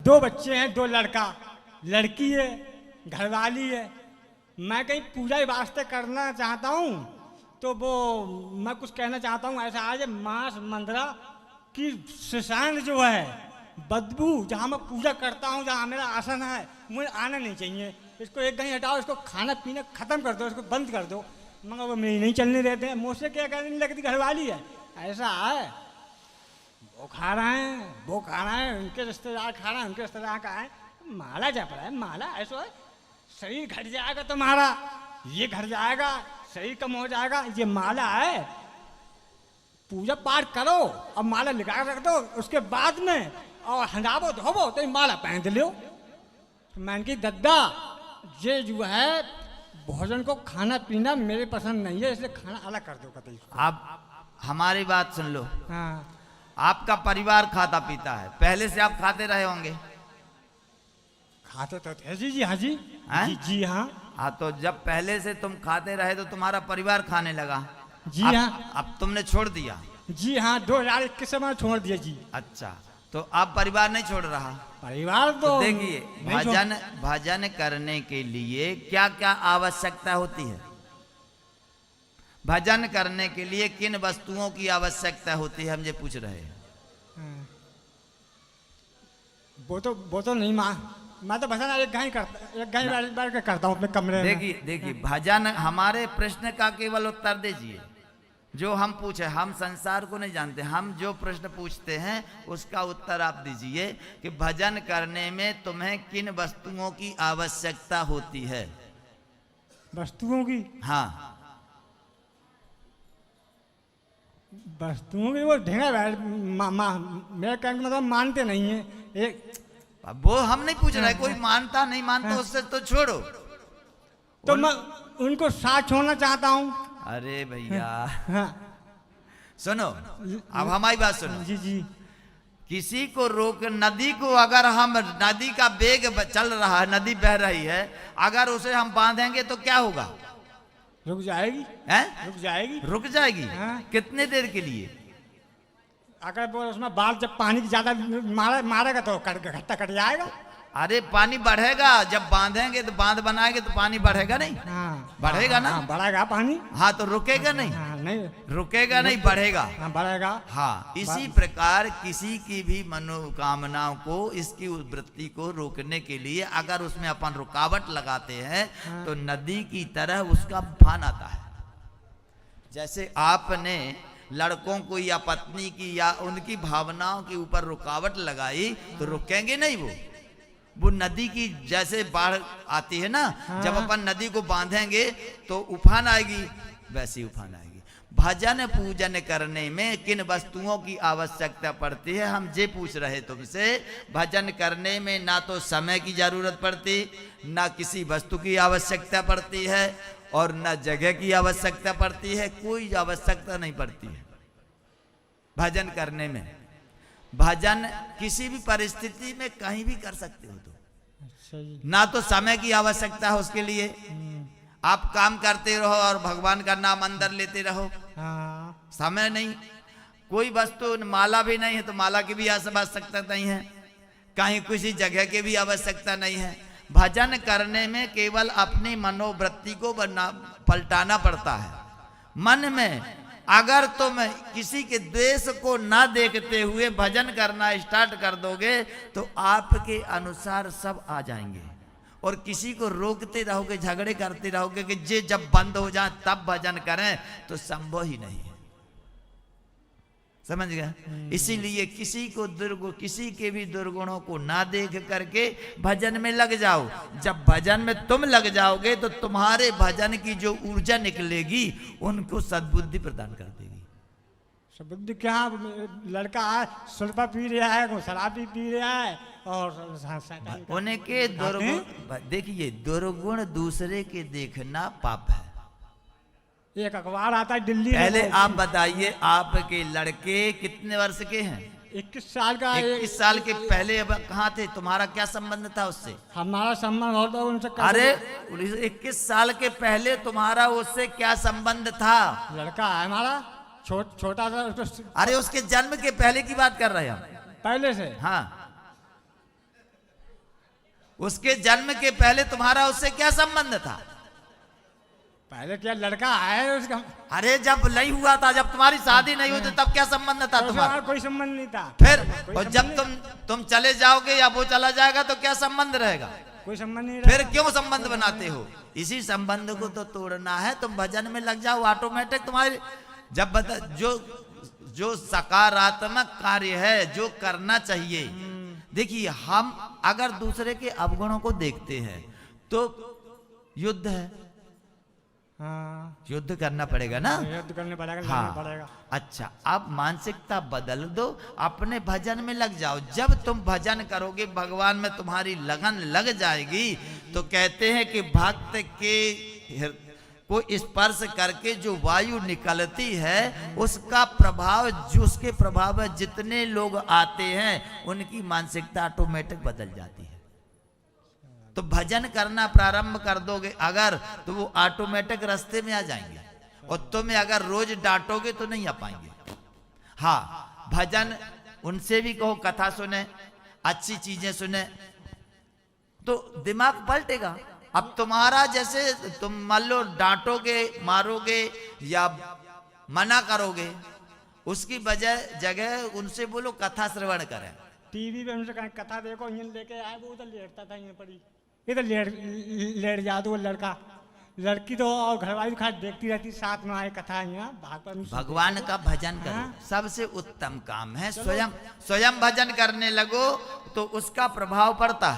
2 बच्चे हैं, 2 लड़का लड़की है, घरवाली है। मैं कहीं पूजा के वास्ते करना चाहता हूँ, तो वो मैं कुछ कहना चाहता हूँ। ऐसा आज मांस मंदरा की सुसान जो है, बदबू, जहाँ मैं पूजा करता हूँ, जहाँ मेरा आसन है, मुझे आना नहीं चाहिए। इसको एक कहीं हटाओ, इसको खाना पीना ख़त्म कर दो, इसको बंद कर दो। मगर वो मेरी नहीं चलने देते हैं। मुझसे क्या कहने लगती, घरवाली है। ऐसा है, वो खा रहे हैं, वो खा रहे हैं, उनके रिश्तेदार खा रहे हैं, उनके रिश्तेदार का है। माला जप रहा है, माला ऐसा है, शरीर घट जाएगा तुम्हारा, ये घट जाएगा, शरीर कम हो जाएगा। ये माला है, पूजा पाठ करो और माला लगा रख दो, उसके बाद में और हंडाबो धोबो तो माला पहन लो। मैंने की दद्दा, ये जो है भोजन को खाना पीना मेरे पसंद नहीं है, इसलिए खाना अलग कर दो कतई। आप हमारी बात सुन लो। हाँ, आपका परिवार खाता पीता है, पहले से आप खाते रहे होंगे। खाते तो थे जी। जी हाँ जी, हैं? जी जी हाँ। हाँ, तो जब पहले से तुम खाते रहे तो तुम्हारा परिवार खाने लगा। जी अब, हाँ। अब तुमने छोड़ दिया। जी हाँ, 2021 में छोड़ दिया जी। अच्छा, तो आप परिवार नहीं छोड़ रहा। परिवार तो देखिए, नहीं छोड़- भजन करने के लिए क्या क्या आवश्यकता होती है? भजन करने के लिए किन वस्तुओं की आवश्यकता होती है, हम ये पूछ रहे हैं। हाँ। वो तो नहीं मैं तो भजन एक घंटे बैठ के करता हूँ अपने कमरे में। देखिए भजन, हमारे प्रश्न का केवल उत्तर दीजिए। जो हम पूछे, हम संसार को नहीं जानते, हम जो प्रश्न पूछते हैं उसका उत्तर आप दीजिए कि भजन करने में तुम्हें किन वस्तुओं की आवश्यकता होती है? वस्तुओं की? हाँ, वस्तुओं की वो ढेंगा मेरे कहने का मतलब मानते नहीं है। एक वो हम नहीं पूछ रहे, कोई मानता नहीं मानता उससे तो छोड़ो। तो मैं उनको साथ छोड़ना चाहता हूँ। अरे भैया हाँ। सुनो, अब हमारी बात सुनो। जी जी। किसी को रोक, नदी को अगर हम, नदी का वेग चल रहा है, नदी बह रही है, अगर उसे हम बांधेंगे तो क्या होगा? रुक जाएगी। हैं? रुक जाएगी। रुक जाएगी। हाँ। कितने देर के लिए? अगर वो उसमें बाल जब पानी ज्यादा मारेगा तो घट्टा कट जाएगा। अरे पानी बढ़ेगा, जब बांधेंगे तो, बांध बनाएंगे तो पानी बढ़ेगा नहीं? हाँ, बढ़ेगा ना? हाँ, बढ़ेगा पानी। हाँ, तो रुकेगा नहीं? हाँ, नहीं रुकेगा नहीं, बढ़ेगा। हाँ, बढ़ेगा। हाँ, इसी प्रकार किसी की भी मनोकामनाओं को, इसकी वृत्ति को रोकने के लिए अगर उसमें अपन रुकावट लगाते हैं तो नदी की तरह उसका उफान आता है। जैसे आपने लड़कों को या पत्नी की या उनकी भावनाओं के ऊपर रुकावट लगाई तो रुकेंगे नहीं। वो नदी की जैसे बाढ़ आती है ना, जब अपन नदी को बांधेंगे तो उफान आएगी, वैसी उफान आएगी। भजन पूजन करने में किन वस्तुओं की आवश्यकता पड़ती है, हम ये पूछ रहे तुमसे। भजन करने में ना तो समय की जरूरत पड़ती, ना किसी वस्तु की आवश्यकता पड़ती है, और न जगह की आवश्यकता पड़ती है, कोई आवश्यकता नहीं पड़ती है भजन करने में। भजन किसी भी परिस्थिति में कहीं भी कर सकते हो तुम। अच्छा जी। ना तो समय की आवश्यकता है उसके लिए, आप काम करते रहो और भगवान का नाम अंदर लेते रहो, हाँ। समय नहीं। कोई वस्तु, माला भी नहीं है तो माला की भी आवश्यकता नहीं है, कहीं किसी जगह की भी आवश्यकता नहीं है। भजन करने में केवल अपनी मनोवृत्ति को पलटाना पड़ता है। मन में अगर तुम किसी के द्वेष को ना देखते हुए भजन करना स्टार्ट कर दोगे तो आपके अनुसार सब आ जाएंगे, और किसी को रोकते रहोगे, झगड़े करते रहोगे कि जे जब बंद हो जाए तब भजन करें, तो संभव ही नहीं है। समझ गए? इसीलिए किसी के भी दुर्गुणों को ना देख करके भजन में लग जाओ। जब भजन में तुम लग जाओगे तो तुम्हारे भजन की जो ऊर्जा निकलेगी उनको सद्बुद्धि प्रदान कर देगी। सद्बुद्धि क्या, लड़का है सुल्फा पी रहा है, शराब भी पी रहा है, और उनके दुर्गुण, देखिए दुर्गुण दूसरे के देखना पाप है। एक अखबार आता है दिल्ली। पहले आप बताइए, आपके लड़के कितने वर्ष के हैं? 21 साल का। 21 साल के पहले अब कहाँ थे? तुम्हारा क्या संबंध था उससे? हमारा संबंध होता उनसे। अरे 21 साल के पहले तुम्हारा उससे क्या संबंध था? लड़का है हमारा, छोटा सा। अरे उसके जन्म के पहले की बात कर रहे हैं हम। पहले से? हाँ, उसके जन्म के पहले तुम्हारा उससे क्या संबंध था? पहले क्या लड़का है उसका? अरे जब नहीं हुआ था, जब तुम्हारी शादी नहीं हुई थी, तब क्या संबंध था तो तुम्हारा? उसका कोई संबंध नहीं था। फिर कोई और संबंध जब नहीं। तुम चले जाओगे या वो चला जाएगा तो क्या संबंध रहेगा? कोई संबंध नहीं फिर रहता। क्यों संबंध बनाते हो? इसी संबंध को तो तोड़ना है। तुम भजन में लग जाओ, ऑटोमेटिक तुम्हारी जब जो सकारात्मक कार्य है, जो करना चाहिए। देखिए, हम अगर दूसरे के अवगुणों को देखते हैं तो युद्ध है, हाँ, युद्ध करना पड़ेगा ना। युद्ध करने पड़ेगा, लड़ना हाँ, पड़ेगा। अच्छा, अब मानसिकता बदल दो, अपने भजन में लग जाओ। जब तुम भजन करोगे, भगवान में तुम्हारी लगन लग जाएगी, तो कहते हैं कि भक्त के को स्पर्श करके जो वायु निकलती है, उसका प्रभाव, जो उसके प्रभाव में जितने लोग आते हैं, उनकी मानसिकता ऑटोमेटिक बदल जाती है। तो भजन करना प्रारंभ कर दोगे अगर, तो वो ऑटोमेटिक रास्ते में आ जाएंगे। और तुम्हें अगर रोज डांटोगे तो नहीं आ पाएंगे। हाँ, भजन उनसे भी कहो, कथा सुने, अच्छी चीजें सुने, तो दिमाग पलटेगा। अब तुम्हारा जैसे तुम मान लो डांटोगे, मारोगे या मना करोगे, उसकी जगह उनसे बोलो कथा श्रवण करें। टीवी पे उनसे कहीं कथा देखो, इन लेके आए, वो उधर लेटता था, ये पड़ी इधर लेट जा दो लड़का, लड़की तो और घरवाली खास देखती रहती, साथ में आए कथा यहाँ भागवत। भगवान का भजन करो, सबसे उत्तम काम है। स्वयं भजन करने लगो तो उसका प्रभाव पड़ता है।